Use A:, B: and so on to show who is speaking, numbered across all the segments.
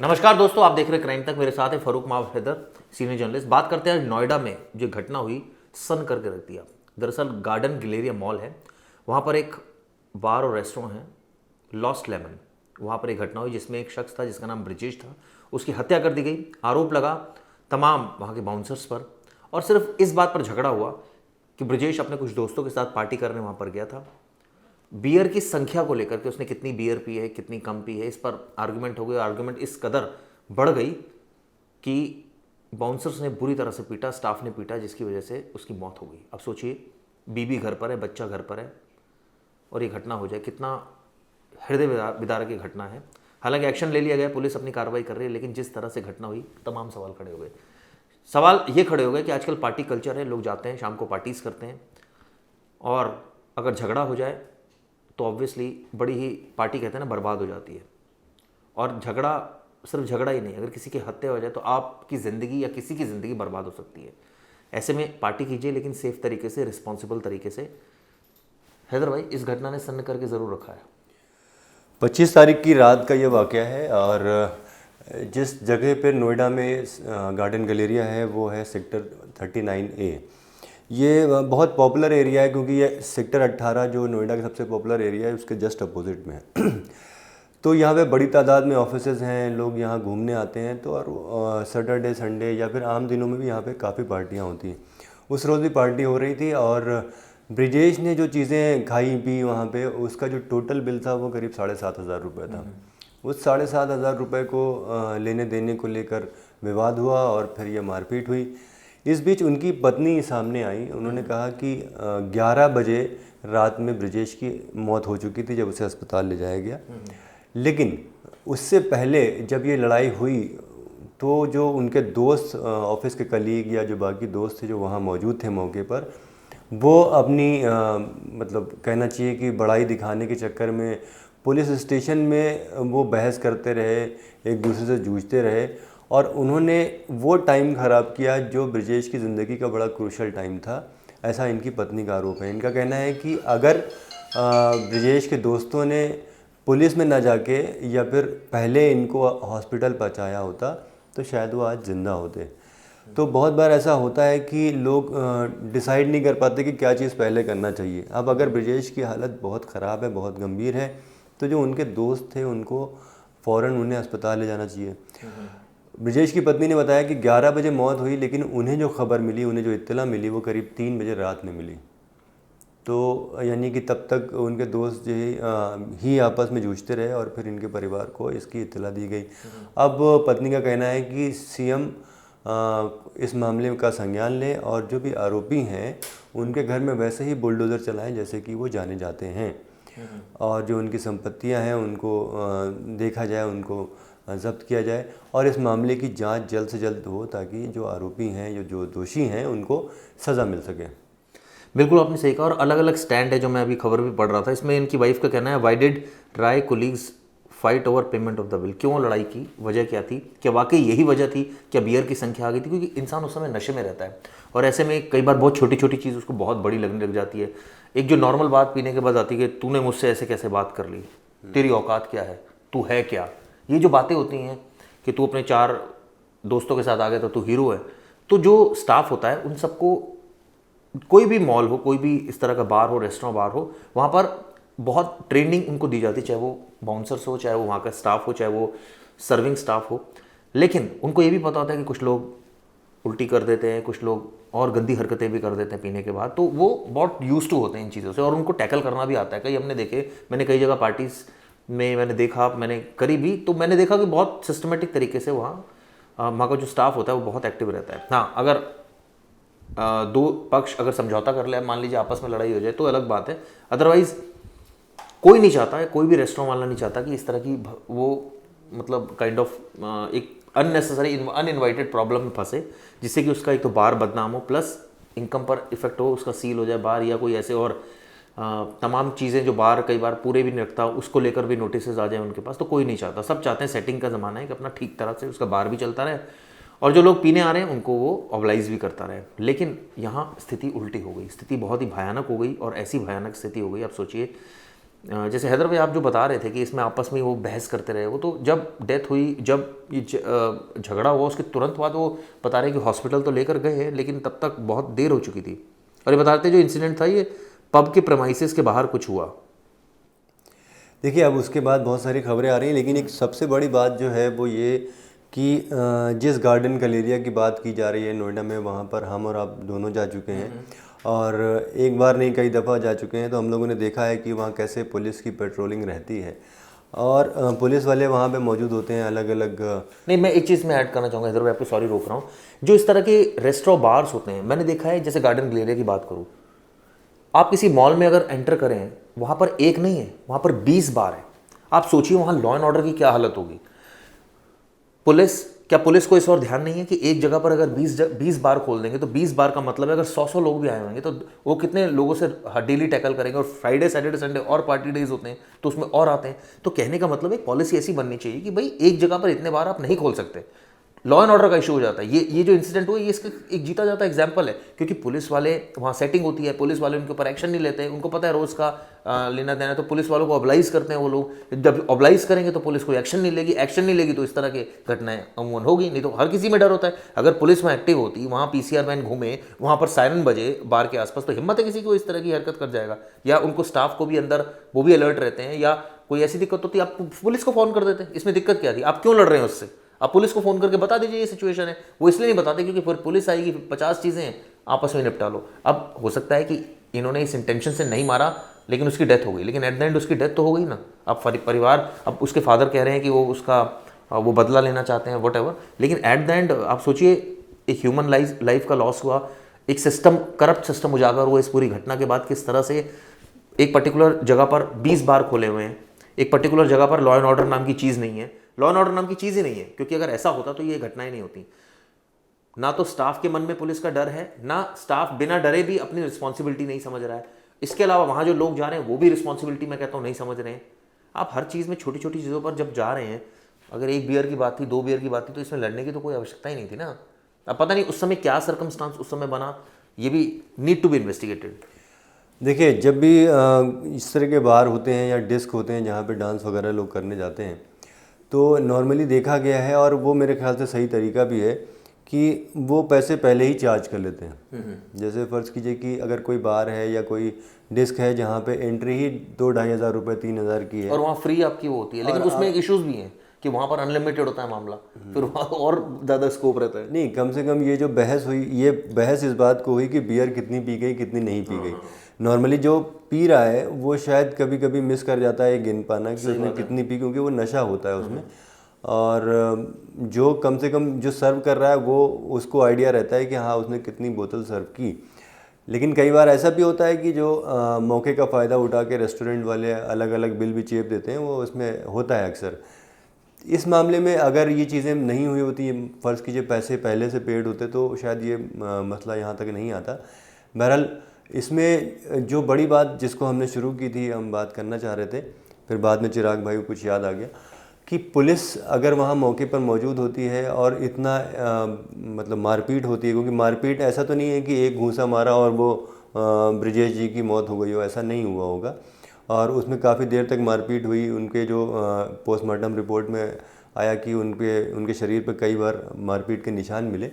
A: नमस्कार दोस्तों, आप देख रहे हैं क्राइम तक। मेरे साथ है फारूक माफ हैदर, सीनियर जर्नलिस्ट। बात करते हैं नोएडा में जो घटना हुई, सन करके रख दिया। दरअसल गार्डन गैलेरिया मॉल है, वहाँ पर एक बार और रेस्टोरेंट है, लॉस्ट लेमन। वहाँ पर एक घटना हुई जिसमें एक शख्स था जिसका नाम ब्रिजेश था, उसकी हत्या कर दी गई। आरोप लगा तमाम वहाँ के बाउंसर्स पर, और सिर्फ इस बात पर झगड़ा हुआ कि ब्रिजेश अपने कुछ दोस्तों के साथ पार्टी करने वहाँ पर गया था। बियर की संख्या को लेकर के उसने कितनी बियर पी है, कितनी कम पी है, इस पर आर्गुमेंट हो गई। आर्गुमेंट इस कदर बढ़ गई कि बाउंसर्स ने बुरी तरह से पीटा, स्टाफ ने पीटा, जिसकी वजह से उसकी मौत हो गई। अब सोचिए, बीबी घर पर है, बच्चा घर पर है, और ये घटना हो जाए, कितना हृदय विदारक की घटना है। हालांकि एक्शन ले लिया गया, पुलिस अपनी कार्रवाई कर रही है, लेकिन जिस तरह से घटना हुई, तमाम सवाल खड़े हो गए। सवाल ये खड़े हो गए कि आजकल पार्टी कल्चर है, लोग जाते हैं शाम को पार्टीज़ करते हैं, और अगर झगड़ा हो जाए तो ऑब्वियसली बड़ी ही पार्टी कहते हैं ना, बर्बाद हो जाती है। और झगड़ा सिर्फ झगड़ा ही नहीं, अगर किसी की हत्या हो जाए तो आपकी ज़िंदगी या किसी की ज़िंदगी बर्बाद हो सकती है। ऐसे में पार्टी कीजिए, लेकिन सेफ तरीके से, रिस्पॉन्सिबल तरीके से। हैदर भाई, इस घटना ने सन्न करके ज़रूर रखा है।
B: 25 तारीख की रात का ये वाक़या है, और जिस जगह पे नोएडा में गार्डन गैलेरिया है वो है सेक्टर 39A। ये बहुत पॉपुलर एरिया है, क्योंकि ये सेक्टर 18 जो नोएडा का सबसे पॉपुलर एरिया है उसके जस्ट अपोजिट में है। तो यहाँ पे बड़ी तादाद में ऑफिसेज हैं, लोग यहाँ घूमने आते हैं। तो और सैटरडे संडे या फिर आम दिनों में भी यहाँ पे काफ़ी पार्टियाँ होती हैं। उस रोज़ भी पार्टी हो रही थी, और ब्रिजेश ने जो चीज़ें खाई पी वहाँ पे, उसका जो टोटल बिल था वो करीब 7,500 रुपये था। उस 7,500 रुपये को लेने देने को लेकर विवाद हुआ, और फिर ये मारपीट हुई। इस बीच उनकी पत्नी सामने आई। उन्होंने कहा कि 11 बजे रात में ब्रिजेश की मौत हो चुकी थी जब उसे अस्पताल ले जाया गया। लेकिन उससे पहले जब ये लड़ाई हुई तो जो उनके दोस्त, ऑफिस के कलीग या जो बाकी दोस्त थे जो वहाँ मौजूद थे मौके पर, वो अपनी मतलब कहना चाहिए कि बड़ाई दिखाने के चक्कर में पुलिस स्टेशन में वो बहस करते रहे, एक दूसरे से जूझते रहे, और उन्होंने वो टाइम ख़राब किया जो ब्रिजेश की ज़िंदगी का बड़ा क्रूशल टाइम था। ऐसा इनकी पत्नी का आरोप है। इनका कहना है कि अगर ब्रिजेश के दोस्तों ने पुलिस में ना जाके या फिर पहले इनको हॉस्पिटल पहुंचाया होता तो शायद वो आज ज़िंदा होते। तो बहुत बार ऐसा होता है कि लोग डिसाइड नहीं कर पाते कि क्या चीज़ पहले करना चाहिए। अब अगर ब्रिजेश की हालत बहुत ख़राब है, बहुत गंभीर है, तो जो उनके दोस्त थे उनको फ़ौरन उन्हें अस्पताल ले जाना चाहिए। ब्रिजेश की पत्नी ने बताया कि 11 बजे मौत हुई, लेकिन उन्हें जो खबर मिली, उन्हें जो इत्तला मिली, वो करीब 3 बजे रात में मिली। तो यानी कि तब तक उनके दोस्त जो ही आपस में जूझते रहे, और फिर इनके परिवार को इसकी इत्तला दी गई। अब पत्नी का कहना है कि सीएम इस मामले का संज्ञान लें, और जो भी आरोपी हैं उनके घर में वैसे ही बुलडोज़र चलाएं जैसे कि वो जाने जाते हैं, और जो उनकी संपत्तियां हैं उनको देखा जाए, उनको जब्त किया जाए, और इस मामले की जांच जल्द से जल्द हो, ताकि जो आरोपी हैं, जो दोषी हैं, उनको सज़ा मिल सके।
A: बिल्कुल आपने सही कहा, और अलग अलग स्टैंड है जो मैं अभी खबर भी पढ़ रहा था। इसमें इनकी वाइफ का कहना है, why did try colleagues fight over payment of the bill. क्यों लड़ाई की, वजह क्या थी, क्या वाकई यही वजह थी, क्या बियर की संख्या आ गई थी? क्योंकि इंसान उस समय नशे में रहता है, और ऐसे में कई बार बहुत छोटी छोटी चीज़ उसको बहुत बड़ी लगने लग जाती है। एक जो नॉर्मल बात पीने के बाद आती है कि तूने मुझसे ऐसे कैसे बात कर ली, तेरी औकात क्या है, तू है क्या, ये जो बातें होती हैं कि तू अपने 4 दोस्तों के साथ आ गया तो तू हीरो है। तो जो स्टाफ होता है उन सबको, कोई भी मॉल हो, कोई भी इस तरह का बार हो, रेस्टोरेंट बार हो, वहाँ पर बहुत ट्रेनिंग उनको दी जाती है, चाहे वो बाउंसर्स हो, चाहे वो वहाँ का स्टाफ हो, चाहे वो सर्विंग स्टाफ हो। लेकिन उनको ये भी पता होता है कि कुछ लोग उल्टी कर देते हैं, कुछ लोग और गंदी हरकतें भी कर देते हैं पीने के बाद। तो वो बहुत यूज टू होते हैं इन चीज़ों से, और उनको टैकल करना भी आता है। कई हमने देखे, मैंने कई जगह पार्टीज़ में मैंने देखा, मैंने करी भी, तो मैंने देखा कि बहुत सिस्टमेटिक तरीके से वहाँ का जो स्टाफ होता है वो बहुत एक्टिव रहता है। हाँ, अगर दो पक्ष अगर समझौता कर ले, मान लीजिए आपस में लड़ाई हो जाए, तो अलग बात है। अदरवाइज कोई नहीं चाहता है, कोई भी रेस्टोरेंट वाला नहीं चाहता कि इस तरह की वो मतलब काइंड ऑफ एक अननेसेसरी अनइनवाइटेड प्रॉब्लम में फंसे, जिससे कि उसका एक तो बार बदनाम हो, प्लस इनकम पर इफेक्ट हो, उसका सील हो जाए बार, या कोई ऐसे और तमाम चीज़ें जो बार कई बार पूरे भी नहीं रखता, उसको लेकर भी नोटिस आ जाए उनके पास। तो कोई नहीं चाहता, सब चाहते हैं सेटिंग का ज़माना है कि अपना ठीक तरह से उसका बार भी चलता रहे, और जो लोग पीने आ रहे हैं उनको वो ऑबलाइज भी करता रहे। लेकिन यहाँ स्थिति उल्टी हो गई, स्थिति बहुत ही भयानक हो गई, और ऐसी भयानक स्थिति हो गई, आप सोचिए जैसे हैदर भाई आप जो बता रहे थे कि इसमें आपस में वो बहस करते रहे, वो तो जब डेथ हुई, जब ये झगड़ा हुआ उसके तुरंत बाद वो बता रहे कि हॉस्पिटल तो लेकर गए हैं, लेकिन तब तक बहुत देर हो चुकी थी। और ये बता रहे थे जो इंसिडेंट था ये पब के प्रेमाइसेस के बाहर कुछ हुआ।
B: देखिए, अब उसके बाद बहुत सारी खबरें आ रही हैं, लेकिन एक सबसे बड़ी बात जो है वो ये कि जिस गार्डन गलेरिया की बात की जा रही है नोएडा में, वहाँ पर हम और आप दोनों जा चुके हैं और एक बार नहीं कई दफ़ा जा चुके हैं। तो हम लोगों ने देखा है कि वहाँ कैसे पुलिस की पेट्रोलिंग रहती है और पुलिस वाले वहाँ पे मौजूद होते हैं अलग अलग।
A: नहीं, मैं एक चीज़ में ऐड करना चाहूँगा हैदर भाई, आपको सॉरी रोक रहा हूँ। जो इस तरह के रेस्टोरेंट बार्स होते हैं, मैंने देखा है, जैसे गार्डन गलेरिया की बात करूँ, आप किसी मॉल में अगर एंटर करें, वहाँ पर एक नहीं है, वहाँ पर 20 बार है। आप सोचिए वहाँ लॉ एंड ऑर्डर की क्या हालत होगी। पुलिस को इस और ध्यान नहीं है कि एक जगह पर अगर 20 बार खोल देंगे तो 20 बार का मतलब है अगर 100 लोग भी आए होंगे तो वो कितने लोगों से डेली टैकल करेंगे। और फ्राइडे सैटरडे संडे और पार्टी डेज होते हैं तो उसमें और आते हैं। तो कहने का मतलब एक पॉलिसी ऐसी बननी चाहिए कि भाई एक जगह पर इतने बार आप नहीं खोल सकते, लॉ एंड ऑर्डर का इशू हो जाता है। ये जो इंसिडेंट हुआ ये इसका एक जीता जाता एग्जाम्पल है, क्योंकि पुलिस वाले वहाँ सेटिंग होती है, पुलिस वाले उनके ऊपर एक्शन नहीं लेते हैं, उनको पता है रोज़ का लेना देना, तो पुलिस वालों को ऑब्लाइज करते हैं वो लोग। जब ऑब्लाइज करेंगे तो पुलिस को एक्शन नहीं लेगी, एक्शन नहीं लेगी तो इस तरह की घटनाएं अमूमन होगी। नहीं तो हर किसी में डर होता है। अगर पुलिस में एक्टिव होती, वहाँ पीसीआर वैन घूमे, वहाँ पर सायरन बजे बार के आसपास, तो हिम्मत है किसी को इस तरह की हरकत कर जाएगा। या उनको स्टाफ को भी अंदर वो भी अलर्ट रहते हैं, या कोई ऐसी दिक्कत होती है आप पुलिस को फ़ोन कर देते हैं। इसमें दिक्कत क्या थी? आप क्यों लड़ रहे हैं उससे? आप पुलिस को फ़ोन करके बता दीजिए ये सिचुएशन है। वो इसलिए नहीं बताते क्योंकि फिर पुलिस आएगी, 50 चीज़ें आपस में निपटा लो। अब हो सकता है कि इन्होंने इस इंटेंशन से नहीं मारा लेकिन उसकी डेथ हो गई, लेकिन एट द एंड उसकी डेथ तो हो गई ना। अब परिवार, अब उसके फादर कह रहे हैं कि वो उसका वो बदला लेना चाहते हैं, वट एवर, लेकिन एट द एंड आप सोचिए एक ह्यूमन लाइफ का लॉस हुआ, एक सिस्टम, करप्ट सिस्टम उजागर हुआ इस पूरी घटना के बाद। किस तरह से एक पर्टिकुलर जगह पर 20 बार खोले हुए हैं, एक पर्टिकुलर जगह पर लॉ एंड ऑर्डर नाम की चीज़ नहीं है। लॉ एंड ऑर्डर नाम की चीज़ ही नहीं है, क्योंकि अगर ऐसा होता तो ये घटनाएं नहीं होती। ना तो स्टाफ के मन में पुलिस का डर है, ना स्टाफ बिना डरे भी अपनी रिस्पॉन्सिबिलिटी नहीं समझ रहा है। इसके अलावा वहाँ जो लोग जा रहे हैं वो भी रिस्पॉन्सिबिलिटी, मैं कहता हूँ, नहीं समझ रहे हैं। आप हर चीज़ में छोटी छोटी चीज़ों पर जब जा रहे हैं, अगर 1 बियर की बात थी, 2 बियर की बात थी, तो इसमें लड़ने की तो कोई आवश्यकता ही नहीं थी ना। अब पता नहीं उस समय क्या सर्कमस्टांस उस समय बना, ये भी नीड टू बी इन्वेस्टिगेटेड।
B: देखिए, जब भी इस तरह के बार होते हैं या डिस्क होते हैं जहाँ पे डांस वगैरह लोग करने जाते हैं, तो नॉर्मली देखा गया है, और वो मेरे ख्याल से सही तरीका भी है, कि वो पैसे पहले ही चार्ज कर लेते हैं। जैसे फ़र्ज़ कीजिए कि अगर कोई बार है या कोई डिस्क है जहाँ पे एंट्री ही 2-2.5 हज़ार रुपये 3 हज़ार की है,
A: और वहाँ फ्री आपकी वो होती है, लेकिन उसमें एक इश्यूज भी हैं कि वहाँ पर अनलिमिटेड होता है मामला, फिर वहाँ और ज़्यादा स्कोप रहता है।
B: नहीं, कम से कम ये जो बहस हुई, ये बहस इस बात को हुई कि बियर कितनी पी गई कितनी नहीं पी गई। नॉर्मली जो पी रहा है वो शायद कभी कभी मिस कर जाता है गिन पाना कि उसने कितनी पी, क्योंकि वो नशा होता है उसमें। और जो कम से कम जो सर्व कर रहा है वो, उसको आइडिया रहता है कि हाँ उसने कितनी बोतल सर्व की। लेकिन कई बार ऐसा भी होता है कि जो मौके का फ़ायदा उठा के रेस्टोरेंट वाले अलग अलग बिल भी चेप देते हैं, वो उसमें होता है अक्सर। इस मामले में अगर ये चीज़ें नहीं हुई होती, फ़र्ज़ कीजिए पैसे पहले से पेड होते, तो शायद ये मसला यहाँ तक नहीं आता। बहरहाल, इसमें जो बड़ी बात जिसको हमने शुरू की थी, हम बात करना चाह रहे थे, फिर बाद में चिराग भाई को कुछ याद आ गया कि पुलिस अगर वहाँ मौके पर मौजूद होती है और इतना मतलब मारपीट होती है, क्योंकि मारपीट ऐसा तो नहीं है कि एक घूंसा मारा और वो ब्रिजेश जी की मौत हो गई हो, ऐसा नहीं हुआ होगा। और उसमें काफ़ी देर तक मारपीट हुई। उनके जो पोस्टमार्टम रिपोर्ट में आया कि उनके शरीर पर कई बार मारपीट के निशान मिले।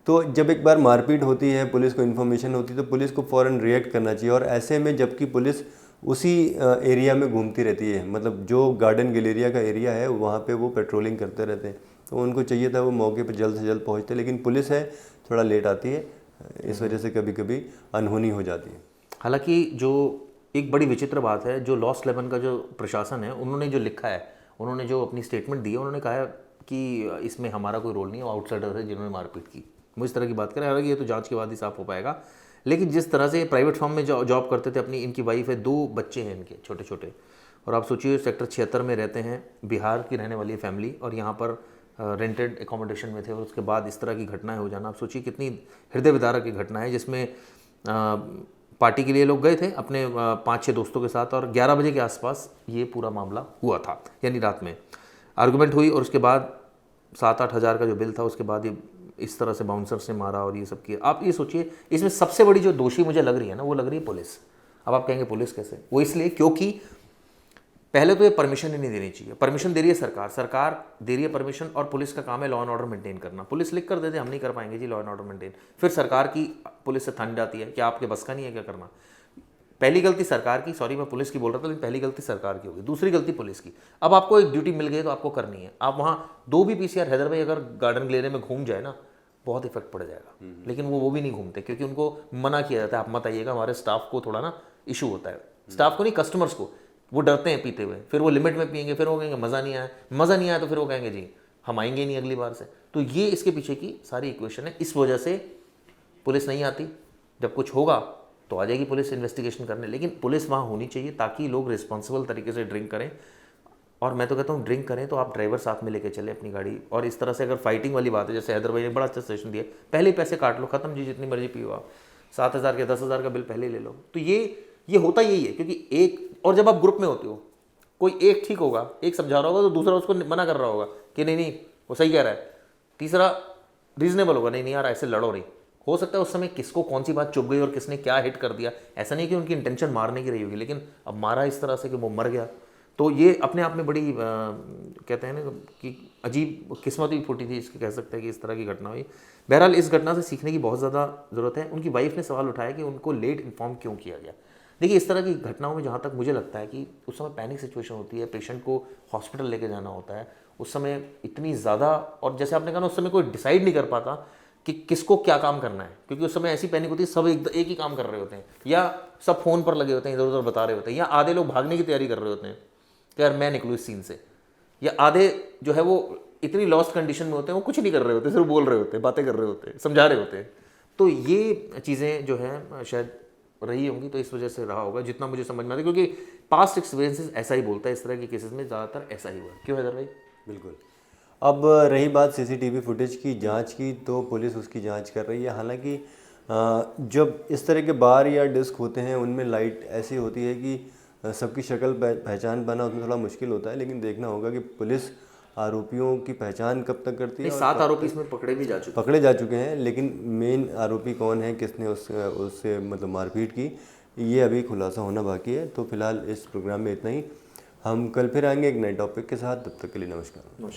B: तो जब एक बार मारपीट होती है, पुलिस को इन्फॉर्मेशन होती है, तो पुलिस को फ़ौरन रिएक्ट करना चाहिए। और ऐसे में जबकि पुलिस उसी एरिया में घूमती रहती है, मतलब जो गार्डन गैलेरिया का एरिया है वहाँ पे वो पेट्रोलिंग करते रहते हैं, तो उनको चाहिए था वो मौके पर जल्द से जल्द पहुँचते, लेकिन पुलिस है थोड़ा लेट आती है, इस वजह से कभी कभी अनहोनी हो जाती है।
A: हालांकि जो एक बड़ी विचित्र बात है, जो लॉस 11 का जो प्रशासन है, उन्होंने जो लिखा है, उन्होंने जो अपनी स्टेटमेंट दी है, उन्होंने कहा है कि इसमें हमारा कोई रोल नहीं है, आउटसाइडर है जिन्होंने मारपीट की। वो इस तरह की बात करें, हालांकि ये तो जांच के बाद ही साफ हो पाएगा। लेकिन जिस तरह से प्राइवेट फर्म में जॉब करते थे, अपनी, इनकी वाइफ है, 2 बच्चे हैं इनके छोटे छोटे, और आप सोचिए सेक्टर 76 में रहते हैं, बिहार की रहने वाली फैमिली, और यहाँ पर रेंटेड एकोमोडेशन में थे, और उसके बाद इस तरह की घटनाएं हो जाना, आप सोचिए कितनी हृदय विदारक की घटना है। जिसमें पार्टी के लिए लोग गए थे अपने 5-6 दोस्तों के साथ, और 11 बजे के आसपास ये पूरा मामला हुआ था, यानी रात में आर्गुमेंट हुई, और उसके बाद 7-8 हज़ार का जो बिल था, उसके बाद ये इस तरह से बाउंसर से मारा और ये सब किया। आप ये सोचिए, इसमें सबसे बड़ी जो दोषी मुझे लग रही है ना, वो लग रही है पुलिस। अब आप कहेंगे पुलिस कैसे? वो इसलिए क्योंकि पहले तो ये परमिशन ही नहीं देनी चाहिए। परमिशन दे रही है सरकार, सरकार दे रही है परमिशन, और पुलिस का काम है लॉ एंड ऑर्डर मेंटेन करना। पुलिस लिख कर देते हम नहीं कर पाएंगे जी लॉ एंड ऑर्डर मेंटेन, फिर सरकार की पुलिस से थन जाती है कि आपके बस का नहीं है क्या करना। पहली गलती सरकार की, सॉरी मैं पुलिस की बोल रहा था, लेकिन पहली गलती सरकार की होगी, दूसरी गलती पुलिस की। अब आपको एक ड्यूटी मिल गई तो आपको करनी है। आप वहाँ 2 भी पीसीआर हैदर भाई अगर गार्डन गैलरी में घूम जाए ना, बहुत इफेक्ट पड़ जाएगा। लेकिन वो भी नहीं घूमते, क्योंकि उनको मना किया जाता है आप मत आइएगा, हमारे स्टाफ को थोड़ा ना इशू होता है। स्टाफ को नहीं, कस्टमर्स को, वो डरते हैं पीते हुए, फिर वो लिमिट में पियेंगे, फिर वो कहेंगे मज़ा नहीं आया, मज़ा नहीं आया तो फिर वो कहेंगे जी हम आएंगे नहीं अगली बार से। तो ये इसके पीछे की सारी इक्वेशन है। इस वजह से पुलिस नहीं आती। जब कुछ होगा तो आ जाएगी पुलिस इन्वेस्टिगेशन करने, लेकिन पुलिस वहाँ होनी चाहिए ताकि लोग रिस्पॉन्सिबल तरीके से ड्रिंक करें। और मैं तो कहता हूँ ड्रिंक करें तो आप ड्राइवर साथ में लेके चले अपनी गाड़ी। और इस तरह से अगर फाइटिंग वाली बात है, जैसे हैदर भाई ने बड़ा अच्छा सजेशन दिया, पहले ही पैसे काट लो, खत्म जी, जितनी मर्जी पियो आप, 7,000 के 10,000 का बिल पहले ही ले लो। तो ये होता यही है, क्योंकि एक, और जब आप ग्रुप में होते हो, कोई एक ठीक होगा, एक समझा रहा होगा तो दूसरा उसको मना कर रहा होगा कि नहीं नहीं वो सही कह रहा है, तीसरा रीजनेबल होगा, नहीं नहीं यार ऐसे लड़ो नहीं। हो सकता है उस समय किसको कौन सी बात चुभ गई और किसने क्या हिट कर दिया, ऐसा नहीं कि उनकी इंटेंशन मारने की रही होगी, लेकिन अब मारा इस तरह से कि वो मर गया। तो ये अपने आप में बड़ी कहते हैं ना कि अजीब किस्मत ही फूटी थी, इसके कह सकते हैं कि इस तरह की घटना हुई। बहरहाल इस घटना से सीखने की बहुत ज़्यादा ज़रूरत है। उनकी वाइफ ने सवाल उठाया कि उनको लेट इन्फॉर्म क्यों किया गया। देखिए इस तरह की घटनाओं में जहाँ तक मुझे लगता है कि उस समय पैनिक सिचुएशन होती है, पेशेंट को हॉस्पिटल लेके जाना होता है, उस समय इतनी ज़्यादा, और जैसे आपने कहा ना उस समय कोई डिसाइड नहीं कर पाता कि किसको क्या काम करना है, क्योंकि उस समय ऐसी पैनिक होती है, सब एक ही काम कर रहे होते हैं, या सब फ़ोन पर लगे होते हैं, इधर उधर बता रहे होते हैं, या आधे लोग भागने की तैयारी कर रहे होते हैं कि यार मैं निकलूँ इस सीन से, या आधे जो है वो इतनी लॉस्ट कंडीशन में होते हैं वो कुछ नहीं कर रहे होते, सिर्फ बोल रहे होते हैं, बातें कर रहे होते हैं, समझा रहे होते हैं। तो ये चीज़ें जो हैं शायद रही होंगी, तो इस वजह से रहा होगा जितना मुझे समझ में आता है, क्योंकि पास्ट एक्सपीरियंसेस ऐसा ही बोलता है, इस तरह के केसेस में ज़्यादातर ऐसा ही हुआ। क्यों हैदर भाई?
B: बिल्कुल। अब रही बात सीसीटीवी फुटेज की जांच की, तो पुलिस उसकी जांच कर रही है। हालांकि जब इस तरह के बार या डिस्क होते हैं उनमें लाइट ऐसी होती है कि सबकी शक्ल पहचान पाना उसमें थोड़ा मुश्किल होता है, लेकिन देखना होगा कि पुलिस आरोपियों की पहचान कब तक करती है।
A: 7 आरोपी इसमें
B: पकड़े जा चुके हैं, लेकिन मेन आरोपी कौन है, किसने उससे मतलब मारपीट की, ये अभी खुलासा होना बाकी है। तो फिलहाल इस प्रोग्राम में इतना ही। हम कल फिर आएंगे एक नए टॉपिक के साथ, तब तक के लिए नमस्कार।